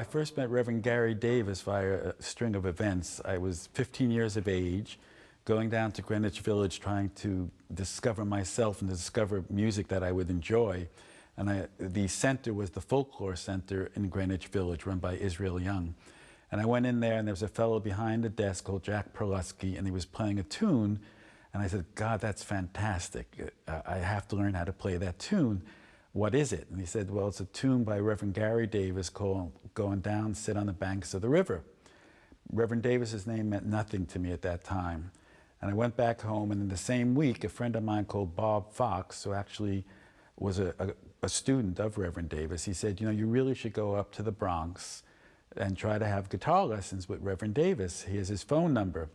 first met Reverend Gary Davis via a string of events. I was 15 years of age, going down to Greenwich Village trying to discover myself and discover music that I would enjoy. And the center was the Folklore Center in Greenwich Village, run by Israel Young. And I went in there, and there was a fellow behind the desk called Jack Perlusky, and he was playing a tune. And I said, God, that's fantastic. I have to learn how to play that tune. What is it? And he said, well, it's a tune by Reverend Gary Davis called Going Down, Sit on the Banks of the River. Reverend Davis's name meant nothing to me at that time. And I went back home, and in the same week, a friend of mine called Bob Fox, who actually was a student of Reverend Davis, he said, you know, you really should go up to the Bronx and try to have guitar lessons with Reverend Davis. Here's his phone number.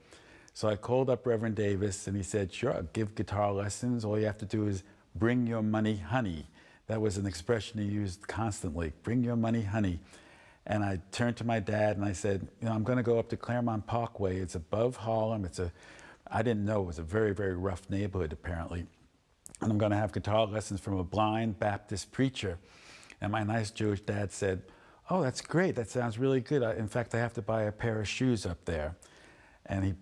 So I called up Reverend Davis, and he said, sure, I'll give guitar lessons. All you have to do is bring your money, honey. That was an expression he used constantly, bring your money, honey. And I turned to my dad, and I said, you know, I'm going to go up to Claremont Parkway. It's above Harlem. I didn't know it was a very, very rough neighborhood, apparently. And I'm going to have guitar lessons from a blind Baptist preacher. And my nice Jewish dad said, oh, that's great. That sounds really good. In fact, I have to buy a pair of shoes up there. And he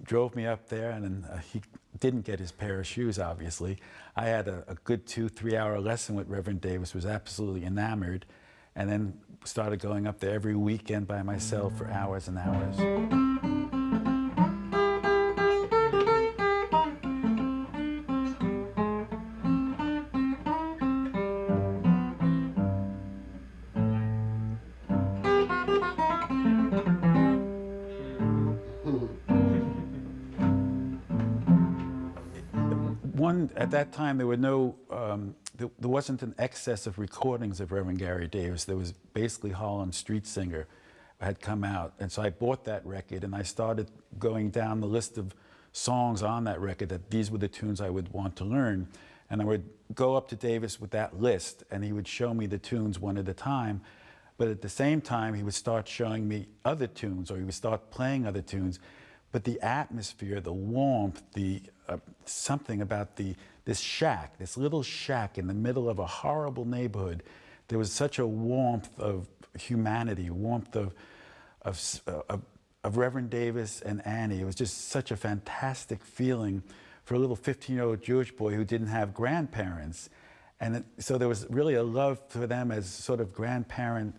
drove me up there, and he didn't get his pair of shoes, obviously. I had a good 2-3 hour lesson with Reverend Davis, was absolutely enamored, and then started going up there every weekend by myself for hours and hours. At that time, there were there wasn't an excess of recordings of Reverend Gary Davis. There was basically Harlem Street Singer had come out. And so I bought that record, and I started going down the list of songs on that record that these were the tunes I would want to learn. And I would go up to Davis with that list, and he would show me the tunes one at a time. But at the same time, he would start showing me other tunes, or he would start playing other tunes. But the atmosphere, the warmth, something about this shack, this little shack in the middle of a horrible neighborhood, there was such a warmth of humanity, warmth of Reverend Davis and Annie. It was just such a fantastic feeling for a little 15-year-old Jewish boy who didn't have grandparents. And so there was really a love for them as sort of grandparent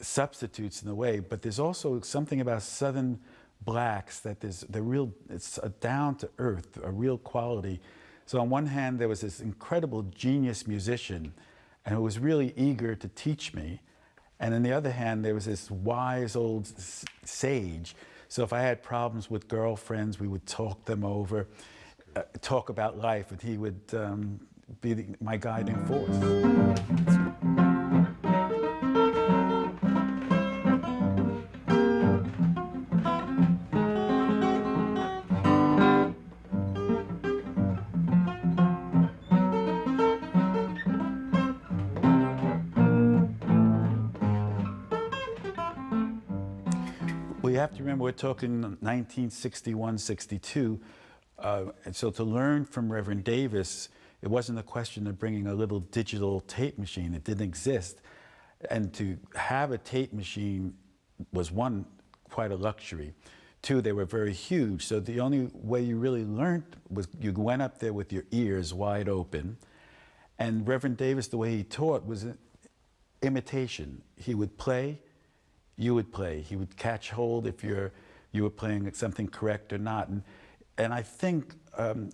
substitutes in a way. But there's also something about Southern blacks that it's a down to earth, a real quality. So on one hand, there was this incredible genius musician, and who was really eager to teach me. And on the other hand, there was this wise old sage. So if I had problems with girlfriends, we would talk them over, talk about life, and he would be my guiding force. Well, you have to remember, we're talking 1961, 62. And so to learn from Reverend Davis, it wasn't a question of bringing a little digital tape machine. It didn't exist. And to have a tape machine was, one, quite a luxury. Two, they were very huge. So the only way you really learned was you went up there with your ears wide open. And Reverend Davis, the way he taught was imitation. He would play, you would play. He would catch hold if you were playing something correct or not. And I think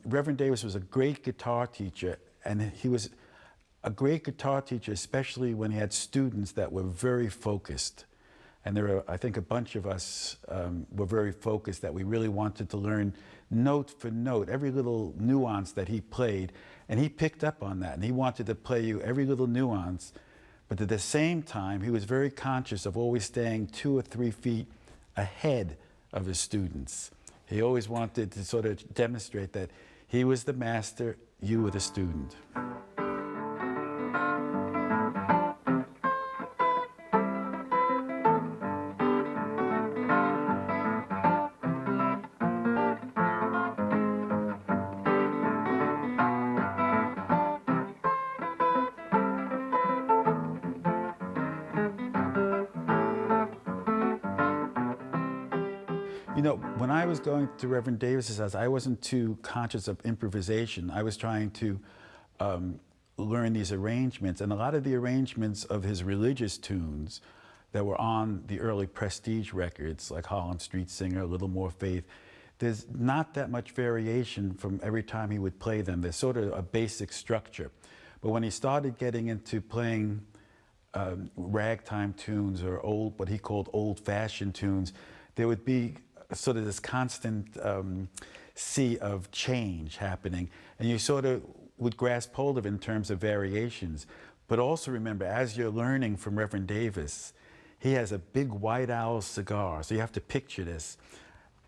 Reverend Davis was a great guitar teacher, and he was a great guitar teacher, especially when he had students that were very focused. And there are, I think, a bunch of us were very focused, that we really wanted to learn note for note, every little nuance that he played. And he picked up on that, and he wanted to play you every little nuance. But at the same time, he was very conscious of always staying 2 or 3 feet ahead of his students. He always wanted to sort of demonstrate that he was the master, you were the student. You know, when I was going to Reverend Davis's house, I wasn't too conscious of improvisation. I was trying to learn these arrangements, and a lot of the arrangements of his religious tunes that were on the early Prestige records, like Holland Street Singer, A Little More Faith, there's not that much variation from every time he would play them. There's sort of a basic structure. But when he started getting into playing ragtime tunes or what he called old-fashioned tunes, there would be sort of this constant sea of change happening, and you sort of would grasp hold of it in terms of variations. But also remember, as you're learning from Reverend Davis, he has a big White Owl cigar, so you have to picture this.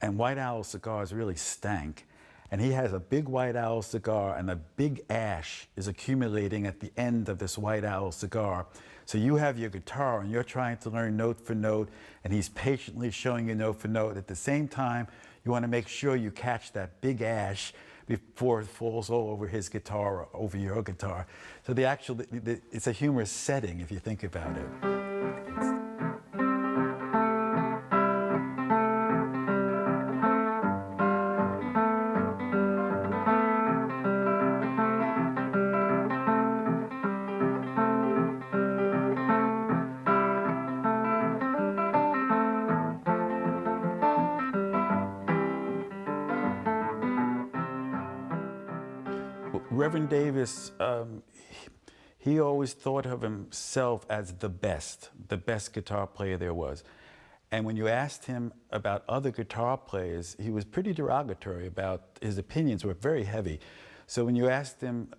And White Owl cigars really stank. And he has a big White Owl cigar, and a big ash is accumulating at the end of this White Owl cigar. So you have your guitar, and you're trying to learn note for note, and he's patiently showing you note for note. At the same time, you want to make sure you catch that big ash before it falls all over his guitar or over your guitar. So it's a humorous setting if you think about it. Reverend Davis, he always thought of himself as the best guitar player there was. And when you asked him about other guitar players, he was pretty derogatory about, his opinions were very heavy. So when you asked him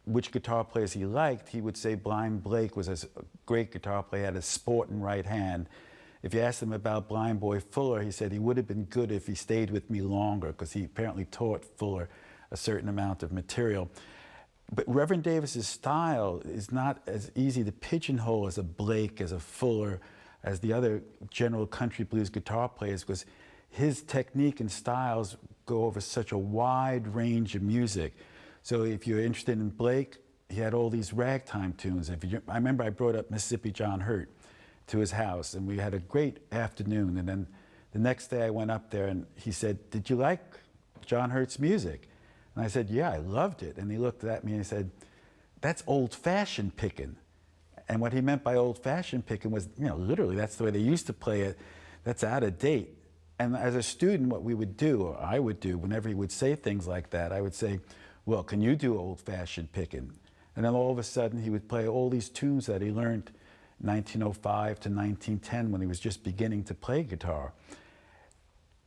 which guitar players he liked, he would say Blind Blake was a great guitar player, had a sporting right hand. If you asked him about Blind Boy Fuller, he said he would have been good if he stayed with me longer, because he apparently taught Fuller a certain amount of material. But Reverend Davis's style is not as easy to pigeonhole as a Blake, as a Fuller, as the other general country blues guitar players, because his technique and styles go over such a wide range of music. So if you're interested in Blake, he had all these ragtime tunes. I remember I brought up Mississippi John Hurt to his house, and we had a great afternoon. And then the next day I went up there, and he said, "Did you like John Hurt's music?" And I said, "Yeah, I loved it." And he looked at me and he said, "That's old-fashioned picking." And what he meant by old-fashioned picking was, you know, literally that's the way they used to play it. That's out of date. And as a student, what we would do, or I would do, whenever he would say things like that, I would say, "Well, can you do old-fashioned picking?" And then all of a sudden, he would play all these tunes that he learned 1905 to 1910 when he was just beginning to play guitar.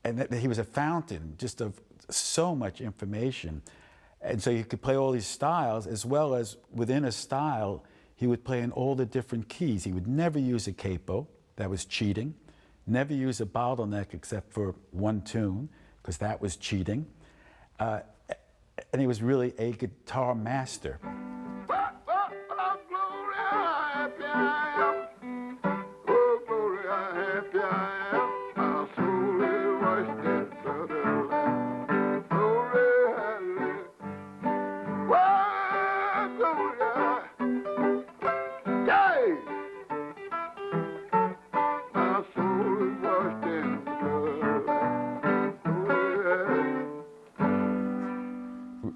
And he was a fountain just of so much information. And so you could play all these styles, as well as within a style, he would play in all the different keys. He would never use a capo, that was cheating. Never use a bottleneck except for one tune, because that was cheating. And he was really a guitar master.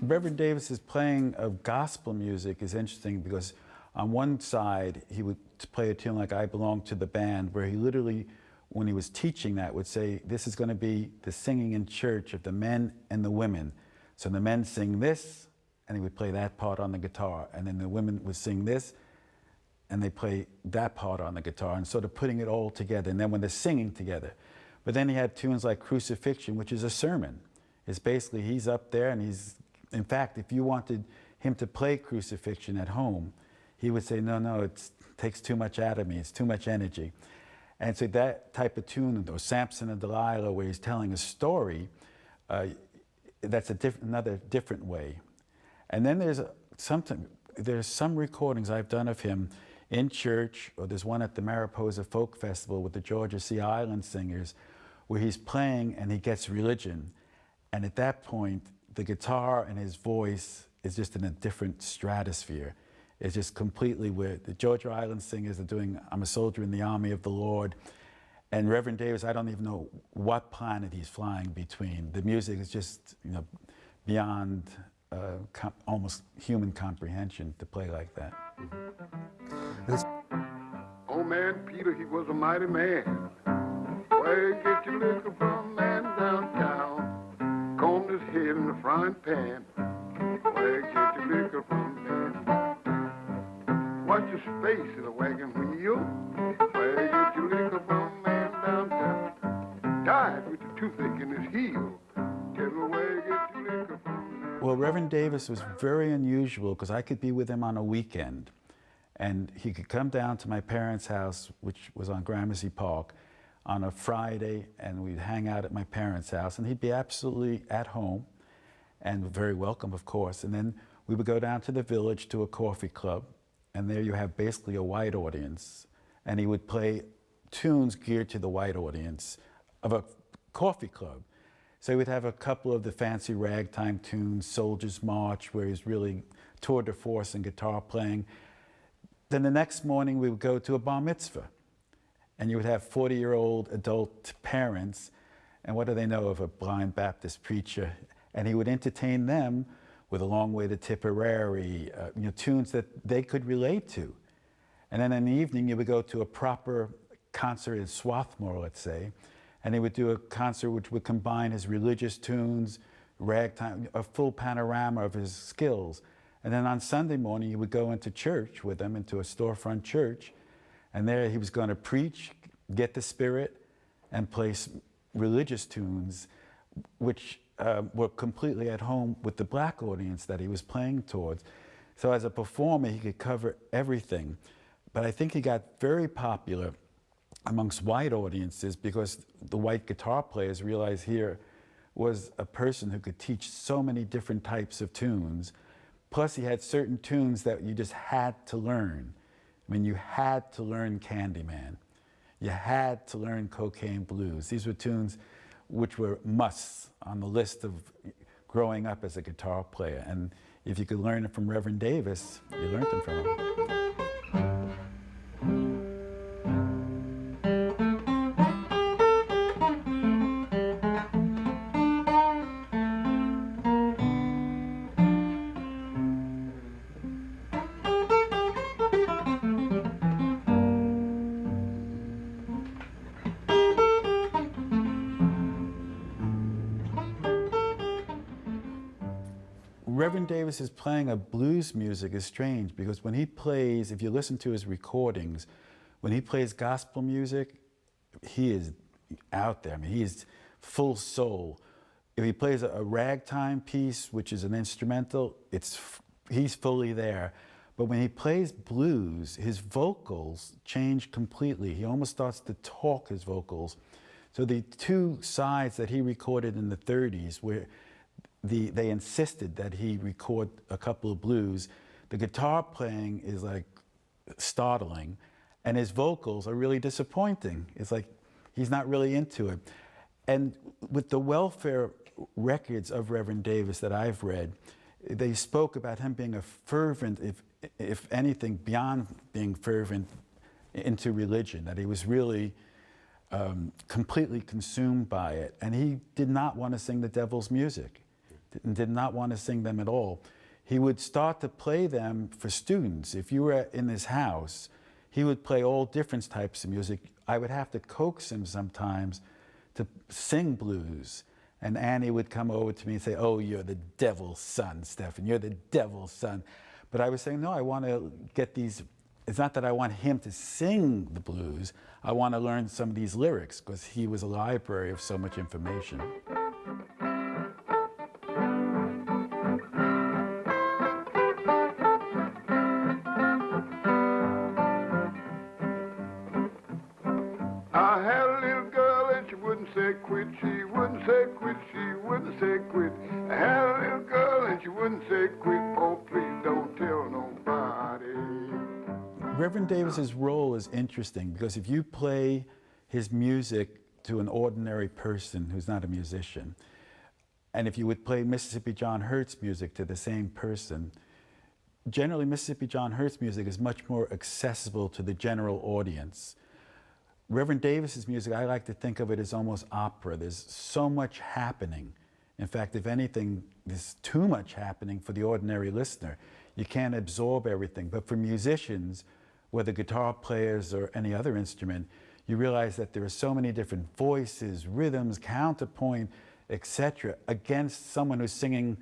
Reverend Davis's playing of gospel music is interesting because on one side he would play a tune like "I Belong to the Band," where he literally, when he was teaching that, would say, "This is going to be the singing in church of the men and the women." So the men sing this, and he would play that part on the guitar, and then the women would sing this, and they play that part on the guitar, and sort of putting it all together, and then when they're singing together. But then he had tunes like "Crucifixion," which is a sermon. It's basically, he's up there, and in fact, if you wanted him to play "Crucifixion" at home, he would say, no, it takes too much out of me, it's too much energy. And so that type of tune, or Samson and Delilah, where he's telling a story, that's another different way. And then there's some recordings I've done of him in church, or there's one at the Mariposa Folk Festival with the Georgia Sea Island Singers, where he's playing and he gets religion. And at that point, the guitar and his voice is just in a different stratosphere. It's just completely weird. The Georgia Island Singers are doing "I'm a Soldier in the Army of the Lord," And Reverend Davis, I don't even know what planet he's flying between. The music is just, you know, beyond almost human comprehension to play like that. Old man Peter, he was a mighty man. Where you get your liquor from, man, downtown? Combed his head in the frying pan. Where you get your liquor from, man? Watch your space in a wagon wheel. Where you get your liquor from, man, downtown? Died with the toothache in his heel. Tell me where you get your liquor from, man. Well, Reverend Davis was very unusual because I could be with him on a weekend. And he could come down to my parents' house, which was on Gramercy Park, on a Friday, and we'd hang out at my parents' house, and he'd be absolutely at home and very welcome, of course. And then we would go down to the village to a coffee club, and there you have basically a white audience, and he would play tunes geared to the white audience of a coffee club. So he would have a couple of the fancy ragtime tunes, Soldier's March, where he's really tour de force and guitar playing. Then the next morning we would go to a bar mitzvah, and you would have 40-year-old adult parents, and what do they know of a blind Baptist preacher? And he would entertain them with A Long Way to Tipperary, you know, tunes that they could relate to. And then in the evening you would go to a proper concert in Swarthmore, let's say, and he would do a concert which would combine his religious tunes, ragtime, a full panorama of his skills. And then on Sunday morning, he would go into church with them, into a storefront church, and there he was going to preach, get the spirit, and play religious tunes, which were completely at home with the black audience that he was playing towards. So as a performer, he could cover everything. But I think he got very popular amongst white audiences because the white guitar players realized here was a person who could teach so many different types of tunes. Plus, he had certain tunes that you just had to learn. I mean, you had to learn Candyman. You had to learn Cocaine Blues. These were tunes which were musts on the list of growing up as a guitar player. And if you could learn it from Reverend Davis, you learned them from him. Reverend Davis's playing of blues music is strange because when he plays, if you listen to his recordings, when he plays gospel music, he is out there. I mean, he is full soul. If he plays a ragtime piece, which is an instrumental, he's fully there. But when he plays blues, his vocals change completely. He almost starts to talk his vocals. So the two sides that he recorded in the 30s, where they insisted that he record a couple of blues. The guitar playing is like startling, and his vocals are really disappointing. It's like he's not really into it. And with the welfare records of Reverend Davis that I've read, they spoke about him being a fervent, if anything, beyond being fervent into religion, that he was really completely consumed by it. And he did not want to sing the devil's music. Did not want to sing them at all. He would start to play them for students. If you were in his house, he would play all different types of music. I would have to coax him sometimes to sing blues. And Annie would come over to me and say, "Oh, you're the devil's son, Stefan. You're the devil's son." But I was saying, no, I want to get these. It's not that I want him to sing the blues. I want to learn some of these lyrics because he was a library of so much information. I had a little girl and she wouldn't say quit. She wouldn't say quit. She wouldn't say quit. I had a little girl and she wouldn't say quit. Oh, please don't tell nobody. Reverend Davis's role is interesting because if you play his music to an ordinary person who's not a musician, and if you would play Mississippi John Hurt's music to the same person, generally Mississippi John Hurt's music is much more accessible to the general audience. Reverend Davis's music, I like to think of it as almost opera. There's so much happening. In fact, if anything, there's too much happening for the ordinary listener. You can't absorb everything. But for musicians, whether guitar players or any other instrument, you realize that there are so many different voices, rhythms, counterpoint, etc., against someone who's singing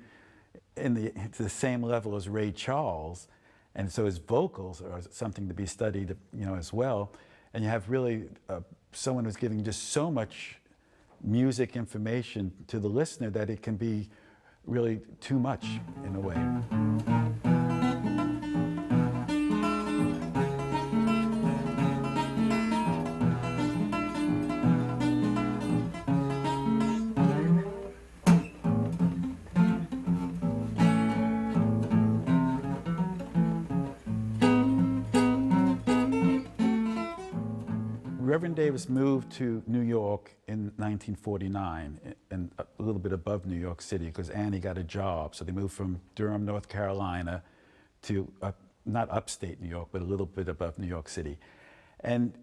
to the same level as Ray Charles. And so his vocals are something to be studied, as well. And you have really someone who's giving just so much music information to the listener that it can be really too much in a way. Reverend Davis moved to New York in 1949, and a little bit above New York City, because Annie got a job. So they moved from Durham, North Carolina, to not upstate New York, but a little bit above New York City. And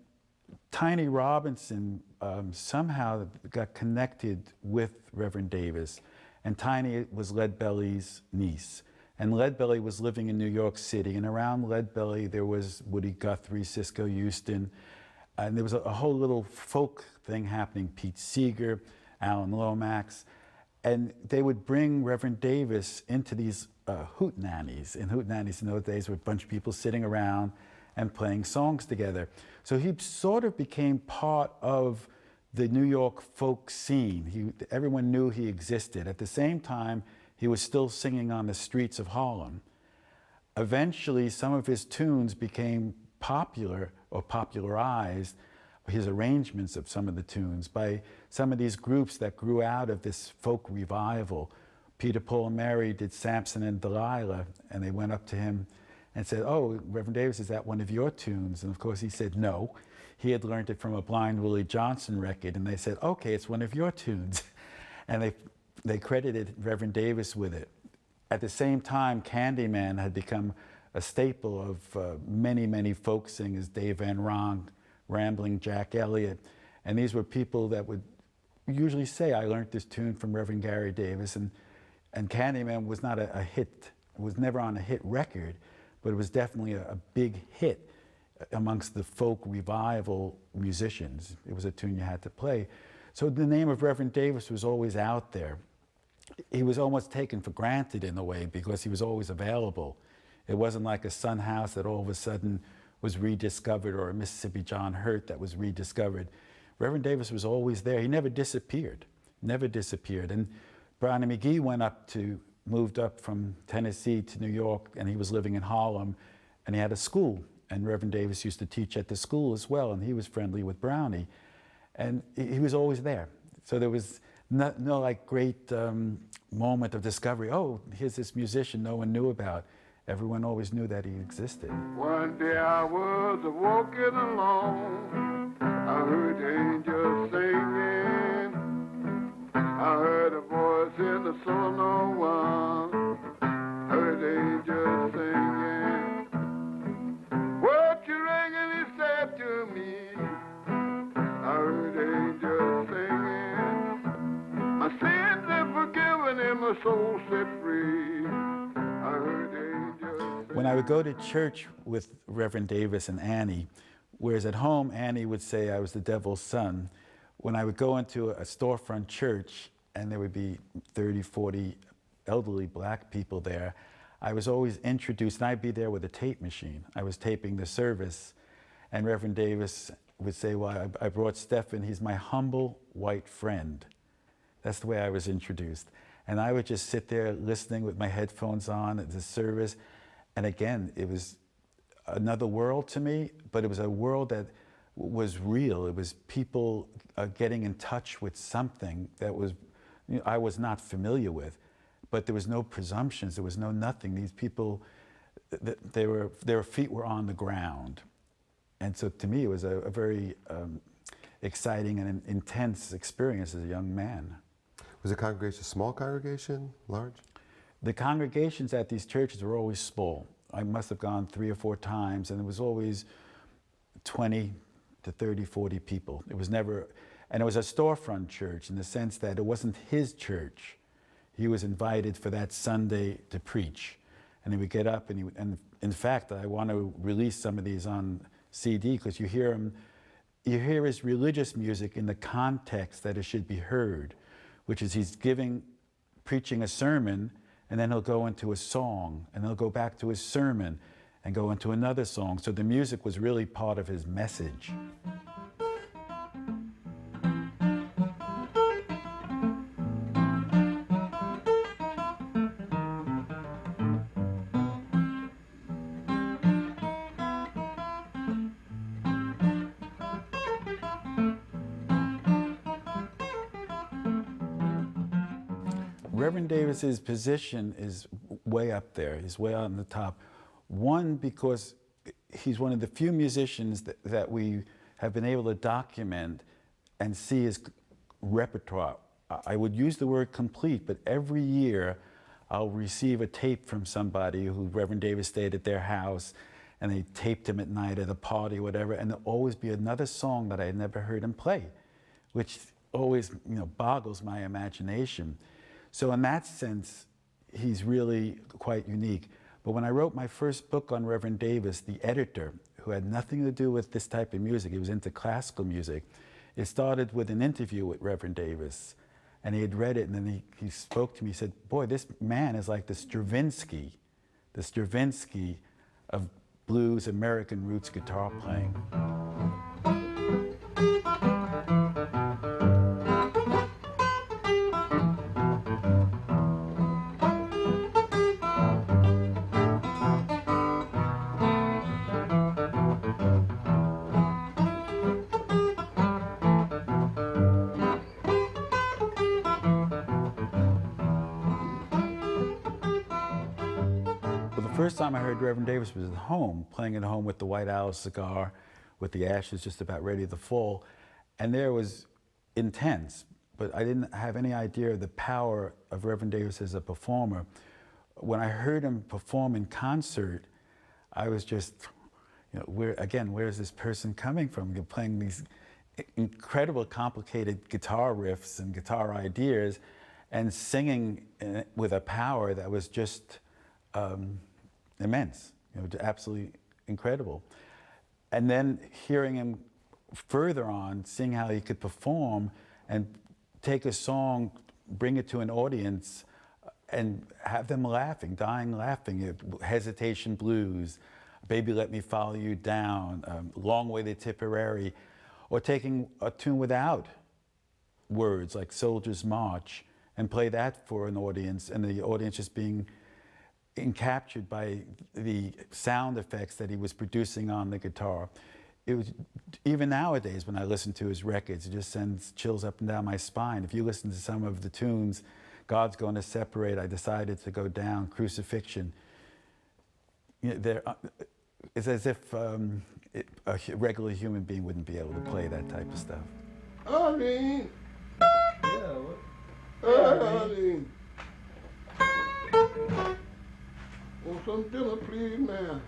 Tiny Robinson somehow got connected with Reverend Davis, and Tiny was Leadbelly's niece. And Leadbelly was living in New York City, and around Leadbelly there was Woody Guthrie, Cisco Houston, and there was a whole little folk thing happening, Pete Seeger, Alan Lomax, and they would bring Reverend Davis into these hootenannies. And hootenannies in those days were a bunch of people sitting around and playing songs together. So he sort of became part of the New York folk scene. Everyone knew he existed. At the same time, he was still singing on the streets of Harlem. Eventually, some of his tunes became popular or popularized, his arrangements of some of the tunes, by some of these groups that grew out of this folk revival. Peter, Paul, and Mary did Samson and Delilah, and they went up to him and said, "Oh, Reverend Davis, is that one of your tunes?" And of course he said no. He had learned it from a Blind Willie Johnson record, and they said, "Okay, it's one of your tunes." And they credited Reverend Davis with it. At the same time, Candyman had become a staple of many, many folk singers, Dave Van Ronk, Rambling Jack Elliott. And these were people that would usually say, "I learned this tune from Reverend Gary Davis." And Candyman was not a hit, was never on a hit record, but it was definitely a big hit amongst the folk revival musicians. It was a tune you had to play. So the name of Reverend Davis was always out there. He was almost taken for granted in a way because he was always available. It wasn't like a Son House that all of a sudden was rediscovered, or a Mississippi John Hurt that was rediscovered. Reverend Davis was always there. He never disappeared, never disappeared. And Brownie McGee moved up from Tennessee to New York, and he was living in Harlem, and he had a school. And Reverend Davis used to teach at the school as well, and he was friendly with Brownie. And he was always there. So there was no like great moment of discovery. Oh, here's this musician no one knew about. Everyone always knew that he existed. One day I was walking along, I heard angels singing, I heard a voice in the soul no one, heard angels singing. What you ringing, he said to me, I heard angels singing, my sins are forgiven and my soul set free. I heard angels singing. When I would go to church with Reverend Davis and Annie, whereas at home Annie would say I was the devil's son, when I would go into a storefront church and there would be 30, 40 elderly black people there, I was always introduced, and I'd be there with a tape machine. I was taping the service, and Reverend Davis would say, "Well, I brought Stefan, he's my humble white friend." That's the way I was introduced. And I would just sit there listening with my headphones on at the service. And again, it was another world to me, but it was a world that was real. It was people getting in touch with something that was, I was not familiar with. But there was no presumptions, there was no nothing. These people, their feet were on the ground. And so to me, it was a very exciting and intense experience as a young man. Was the congregation a small congregation, large? The congregations at these churches were always small. I must have gone 3 or 4 times, and it was always 20 to 30, 40 people. It was never, and it was a storefront church in the sense that it wasn't his church. He was invited for that Sunday to preach. And he would get up and in fact, I want to release some of these on CD because you hear his religious music in the context that it should be heard, which is he's preaching a sermon, and then he'll go into a song, and he'll go back to his sermon and go into another song. So the music was really part of his message. Reverend Davis's position is way up there. He's way on the top. One, because he's one of the few musicians that we have been able to document and see his repertoire. I would use the word complete, but every year I'll receive a tape from somebody who Reverend Davis stayed at their house, and they taped him at night at a party or whatever, and there'll always be another song that I had never heard him play, which always, boggles my imagination. So in that sense, he's really quite unique. But when I wrote my first book on Reverend Davis, the editor, who had nothing to do with this type of music, he was into classical music, it started with an interview with Reverend Davis. And he had read it, and then he spoke to me, he said, boy, this man is like the Stravinsky of blues American roots guitar playing. The first time I heard Reverend Davis was at home, playing at home with the White Owl cigar, with the ashes just about ready to fall. And there was intense, but I didn't have any idea of the power of Reverend Davis as a performer. When I heard him perform in concert, I was just, where's this person coming from? You're playing these incredible, complicated guitar riffs and guitar ideas, and singing with a power that was just immense, absolutely incredible. And then hearing him further on, seeing how he could perform and take a song, bring it to an audience, and have them laughing, dying laughing. Hesitation Blues, Baby Let Me Follow You Down, Long Way to Tipperary, or taking a tune without words like Soldier's March and play that for an audience, and the audience just being captured by the sound effects that he was producing on the guitar. It was, even nowadays when I listen to his records, it just sends chills up and down my spine. If you listen to some of the tunes, God's Going to Separate, I Decided to Go Down, Crucifixion, it's as if a regular human being wouldn't be able to play that type of stuff. Arlene! Yeah, what? Arlene! Want some dinner, please, ma'am?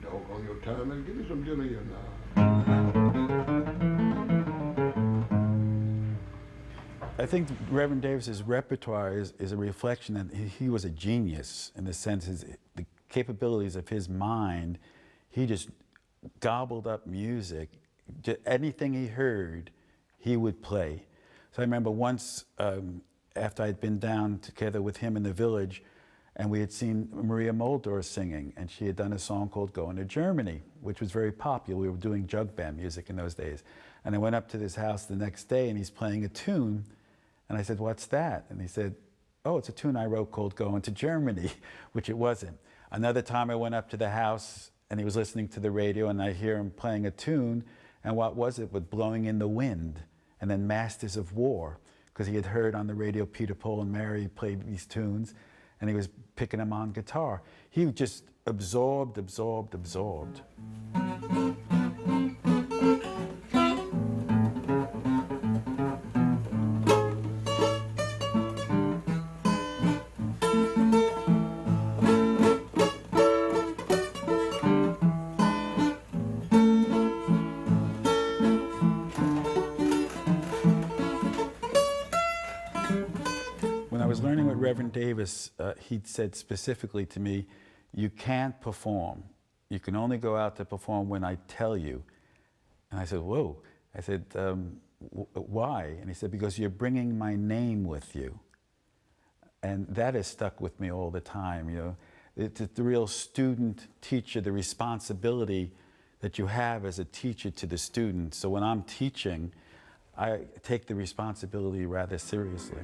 Doggone your time, man. Give me some dinner here now. I think Reverend Davis's repertoire is a reflection that he was a genius in the sense the capabilities of his mind. He just gobbled up music. Anything he heard, he would play. So I remember once, after I'd been down together with him in the village, and we had seen Maria Muldaur singing, and she had done a song called Going to Germany, which was very popular. We were doing jug band music in those days. And I went up to this house the next day, and he's playing a tune, and I said, what's that? And he said, oh, it's a tune I wrote called Going to Germany, which it wasn't. Another time I went up to the house, and he was listening to the radio, and I hear him playing a tune, and what was it? With Blowing in the Wind, and then Masters of War, because he had heard on the radio Peter, Paul, and Mary play these tunes, and he was picking them on guitar. He just absorbed. Reverend Davis, he said specifically to me, you can't perform. You can only go out to perform when I tell you. And I said, whoa. I said, why? And he said, because you're bringing my name with you. And that has stuck with me all the time, you know. It's the real student teacher, the responsibility that you have as a teacher to the students. So when I'm teaching, I take the responsibility rather seriously.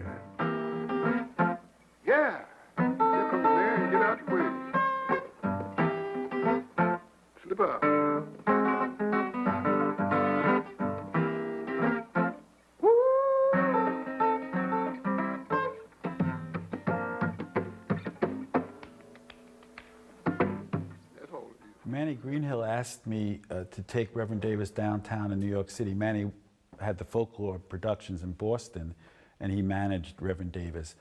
Yeah, here come the man, get out the way. Slip up. Woo! That's all it is. Manny Greenhill asked me to take Reverend Davis downtown in New York City. Manny had the Folklore Productions in Boston, and he managed Reverend Davis.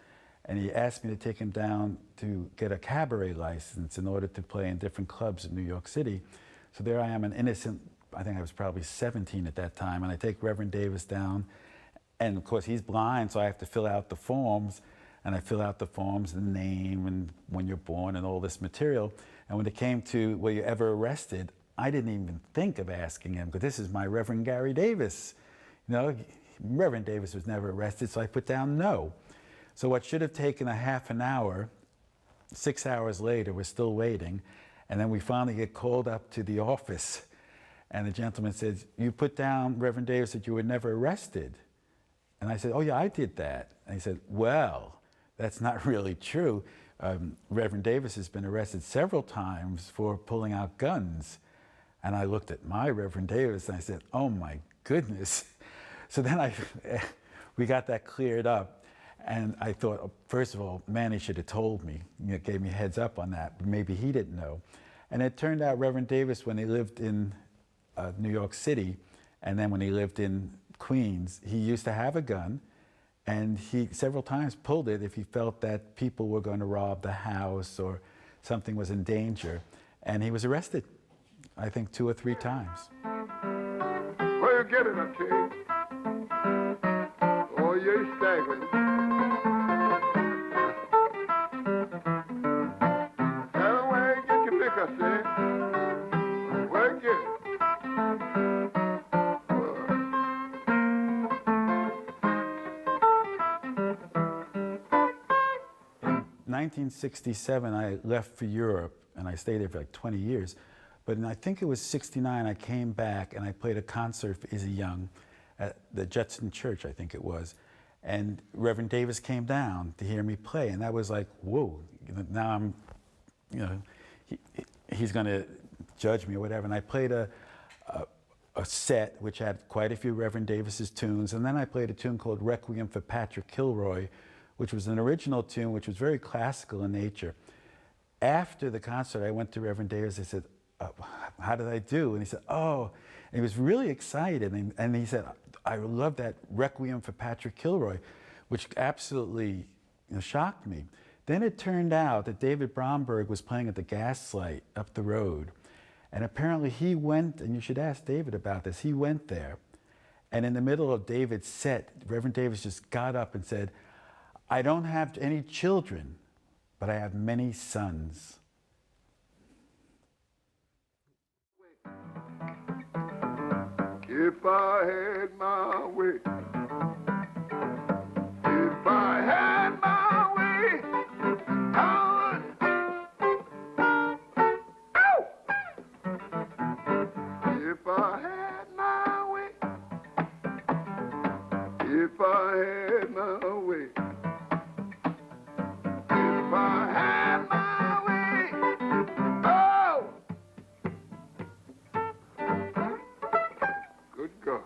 And he asked me to take him down to get a cabaret license in order to play in different clubs in New York City. So there I am, an innocent, I think I was probably 17 at that time, and I take Reverend Davis down, and of course he's blind, so I have to fill out the forms, and I fill out the forms, the name, and when you're born, and all this material. And when it came to, were you ever arrested, I didn't even think of asking him, because this is my Reverend Gary Davis. You know, Reverend Davis was never arrested, so I put down no. So what should have taken a half an hour, 6 hours later, we're still waiting, and then we finally get called up to the office, and the gentleman says, you put down, Reverend Davis, that you were never arrested. And I said, oh yeah, I did that. And he said, well, that's not really true. Reverend Davis has been arrested several times for pulling out guns. And I looked at my Reverend Davis and I said, oh my goodness. So then we got that cleared up. And I thought, first of all, Manny should have told me, you know, gave me a heads up on that, but maybe he didn't know. And it turned out Reverend Davis, when he lived in New York City, and then when he lived in Queens, he used to have a gun, and he several times pulled it if he felt that people were going to rob the house or something was in danger. And he was arrested, I think 2 or 3 times. Where you get it, I tell you? Oh, you're staggering. Tell him where you get your liquor, say. Where you get it? 1967, I left for Europe, and I stayed there for like 20 years. But I think it was 69, I came back and I played a concert for Izzy Young at the Judson Church, I think it was. And Reverend Davis came down to hear me play, and that was like, whoa, now I'm, you know, he's gonna judge me or whatever. And I played a set which had quite a few Reverend Davis's tunes, and then I played a tune called Requiem for Patrick Kilroy, which was an original tune, which was very classical in nature. After the concert, I went to Reverend Davis. I said, how did I do? And he said, oh, and he was really excited. And he said, I love that Requiem for Patrick Kilroy, which absolutely, you know, shocked me. Then it turned out that David Bromberg was playing at the Gaslight up the road. And apparently he went, and you should ask David about this, he went there. And in the middle of David's set, Reverend Davis just got up and said, I don't have any children, but I have many sons. If I had my way, if I had my way, I would. Ow! If I had my way, if I had my way, if I had my way, oh! Good God.